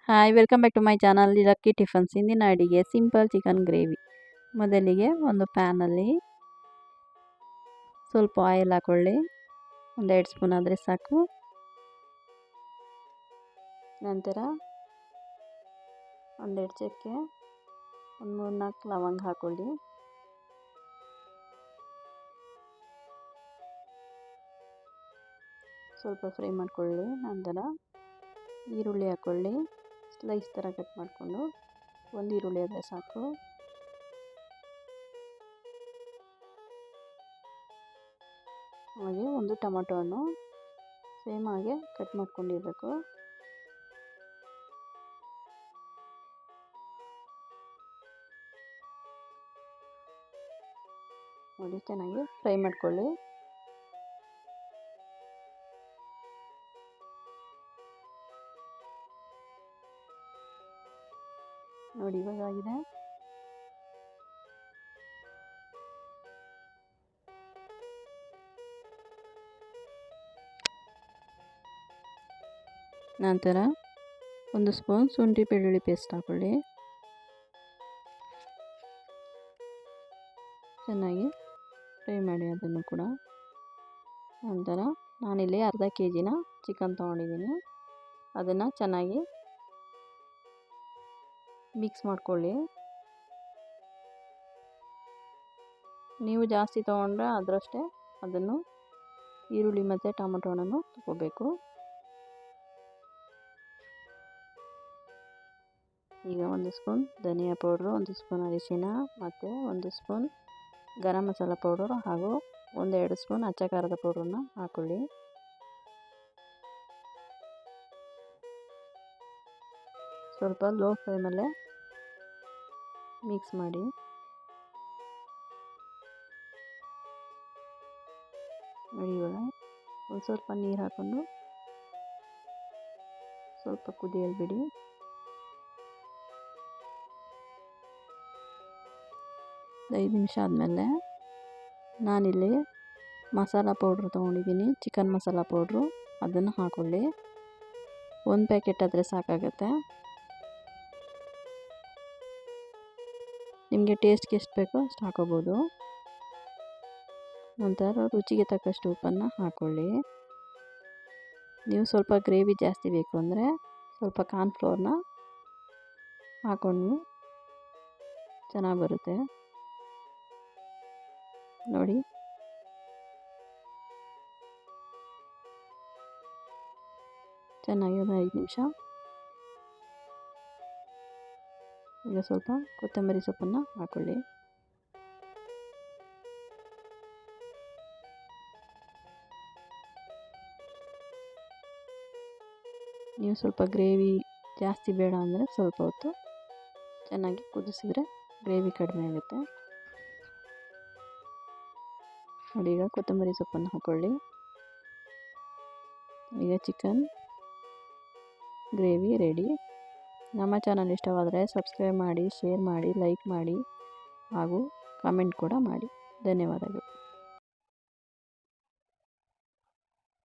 Hi welcome back to my channel lucky tiffins. ಇಂದಿನ ಅಡಿಗೆ simple chicken gravy. ಮೊದಲಿಗೆ ಒಂದು ಪ್ಯಾನಲ್ಲಿ ಸ್ವಲ್ಪ ಆಯಿಲ್ ಹಾಕೊಳ್ಳಿ. ಒಂದು 2 ಸ್ಪೂನ್ ಆದರೆ ಸಾಕು. ನಂತರ ಒಂದೆರಡು ಚಕ್ಕೆ, ಒಂದು 3-4 ಲವಂಗ ಹಾಕೊಳ್ಳಿ. ಸ್ವಲ್ಪ ಫ್ರೈ ಮಾಡ್ಕೊಳ್ಳಿ. ನಂತರ ಈರುಳ್ಳಿ ಹಾಕ್ಕೊಳ್ಳಿ. ಸ್ಲೈಸ್ ಥರ ಕಟ್ ಮಾಡಿಕೊಂಡು ಒಂದು ಈರುಳ್ಳಿ ಆದರೆ ಸಾಕು. ಹಾಗೆ ಒಂದು ಟೊಮೊಟೊ ಹಣ್ಣು ಸೇಮ್ ಹಾಗೆ ಕಟ್ ಮಾಡ್ಕೊಂಡಿರಬೇಕು. ನೋಡಿ, ಚೆನ್ನಾಗಿ ಫ್ರೈ ಮಾಡ್ಕೊಳ್ಳಿ. ನೋಡಿ, ಇವಾಗ ಆಗಿದೆ. ನಂತರ 1 ಸ್ಪೂನ್ ಶುಂಠಿ ಬೆಳ್ಳುಳ್ಳಿ ಪೇಸ್ಟ್ ಹಾಕೊಳ್ಳಿ. ಚೆನ್ನಾಗಿ ಫ್ರೈ ಮಾಡಿ ಅದನ್ನು ಕೂಡ. ನಂತರ ನಾನಿಲ್ಲಿ ಅರ್ಧ kg ಚಿಕನ್ ತೊಗೊಂಡಿದ್ದೀನಿ. ಅದನ್ನು ಚೆನ್ನಾಗಿ ಮಿಕ್ಸ್ ಮಾಡ್ಕೊಳ್ಳಿ. ನೀವು ಜಾಸ್ತಿ ತೊಗೊಂಡ್ರೆ ಅದರಷ್ಟೇ ಅದನ್ನು ಈರುಳ್ಳಿ ಮತ್ತು ಟೊಮೊಟೊ ಹಣ್ಣನ್ನು ತಗೋಬೇಕು. ಈಗ 1 ಸ್ಪೂನ್ ಧನಿಯಾ ಪೌಡ್ರು, 1 ಸ್ಪೂನ್ ಅರಿಶಿನ ಮತ್ತು 1 ಸ್ಪೂನ್ ಗರಂ ಮಸಾಲ ಪೌಡರ್ ಹಾಗೂ 1-2 ಸ್ಪೂನ್ ಅಚ್ಚ ಖಾರದ ಪೌಡ್ರನ್ನ ಹಾಕೊಳ್ಳಿ. ಸ್ವಲ್ಪ ಲೋ ಫ್ಲೇಮಲ್ಲೇ ಮಿಕ್ಸ್ ಮಾಡಿ. ನೋಡಿ, ಇವಾಗ ಒಂದು ಸ್ವಲ್ಪ ನೀರು ಹಾಕ್ಕೊಂಡು ಸ್ವಲ್ಪ ಕುದಿಯಲು ಬಿಡಿ. ಒಂದು 5 ನಿಮಿಷ ಆದಮೇಲೆ ನಾನಿಲ್ಲಿ ಮಸಾಲ ಪೌಡ್ರ್ ತೊಗೊಂಡಿದ್ದೀನಿ, ಚಿಕನ್ ಮಸಾಲ ಪೌಡ್ರು. ಅದನ್ನು ಹಾಕ್ಕೊಳ್ಳಿ. 1 ಪ್ಯಾಕೆಟ್ ಆದರೆ ಸಾಕಾಗುತ್ತೆ. ನಿಮಗೆ ಟೇಸ್ಟ್ಗೆ ಎಷ್ಟು ಬೇಕೋ ಅಷ್ಟು ಹಾಕೋಬೋದು. ನಂತರ ರುಚಿಗೆ ತಕ್ಕಷ್ಟು ಉಪ್ಪನ್ನು ಹಾಕ್ಕೊಳ್ಳಿ. ನೀವು ಸ್ವಲ್ಪ ಗ್ರೇವಿ ಜಾಸ್ತಿ ಬೇಕು ಅಂದರೆ ಸ್ವಲ್ಪ ಕಾರ್ನ್ಫ್ಲೋರ್ನ ಹಾಕ್ಕೊಂಡು ಚೆನ್ನಾಗಿ ಬರುತ್ತೆ. ನೋಡಿ, ಚೆನ್ನಾಗಿ ಒಂದು 5 ನಿಮಿಷ. ಈಗ ಸ್ವಲ್ಪ ಕೊತ್ತಂಬರಿ ಸೊಪ್ಪನ್ನು ಹಾಕ್ಕೊಳ್ಳಿ. ನೀವು ಸ್ವಲ್ಪ ಗ್ರೇವಿ ಜಾಸ್ತಿ ಬೇಡ ಅಂದರೆ ಸ್ವಲ್ಪ ಹೊತ್ತು ಚೆನ್ನಾಗಿ ಕುದಿಸಿದ್ರೆ ಗ್ರೇವಿ ಕಡಿಮೆ ಆಗುತ್ತೆ. ನೋಡಿ, ಈಗ ಕೊತ್ತಂಬರಿ ಸೊಪ್ಪನ್ನು ಹಾಕ್ಕೊಳ್ಳಿ. ಈಗ ಚಿಕನ್ ಗ್ರೇವಿ ರೆಡಿ. ನಮ್ಮ ಚಾನಲ್ ಇಷ್ಟವಾದರೆ ಸಬ್ಸ್ಕ್ರೈಬ್ ಮಾಡಿ, ಶೇರ್ ಮಾಡಿ, ಲೈಕ್ ಮಾಡಿ ಹಾಗೂ ಕಾಮೆಂಟ್ ಕೂಡ ಮಾಡಿ. ಧನ್ಯವಾದಗಳು.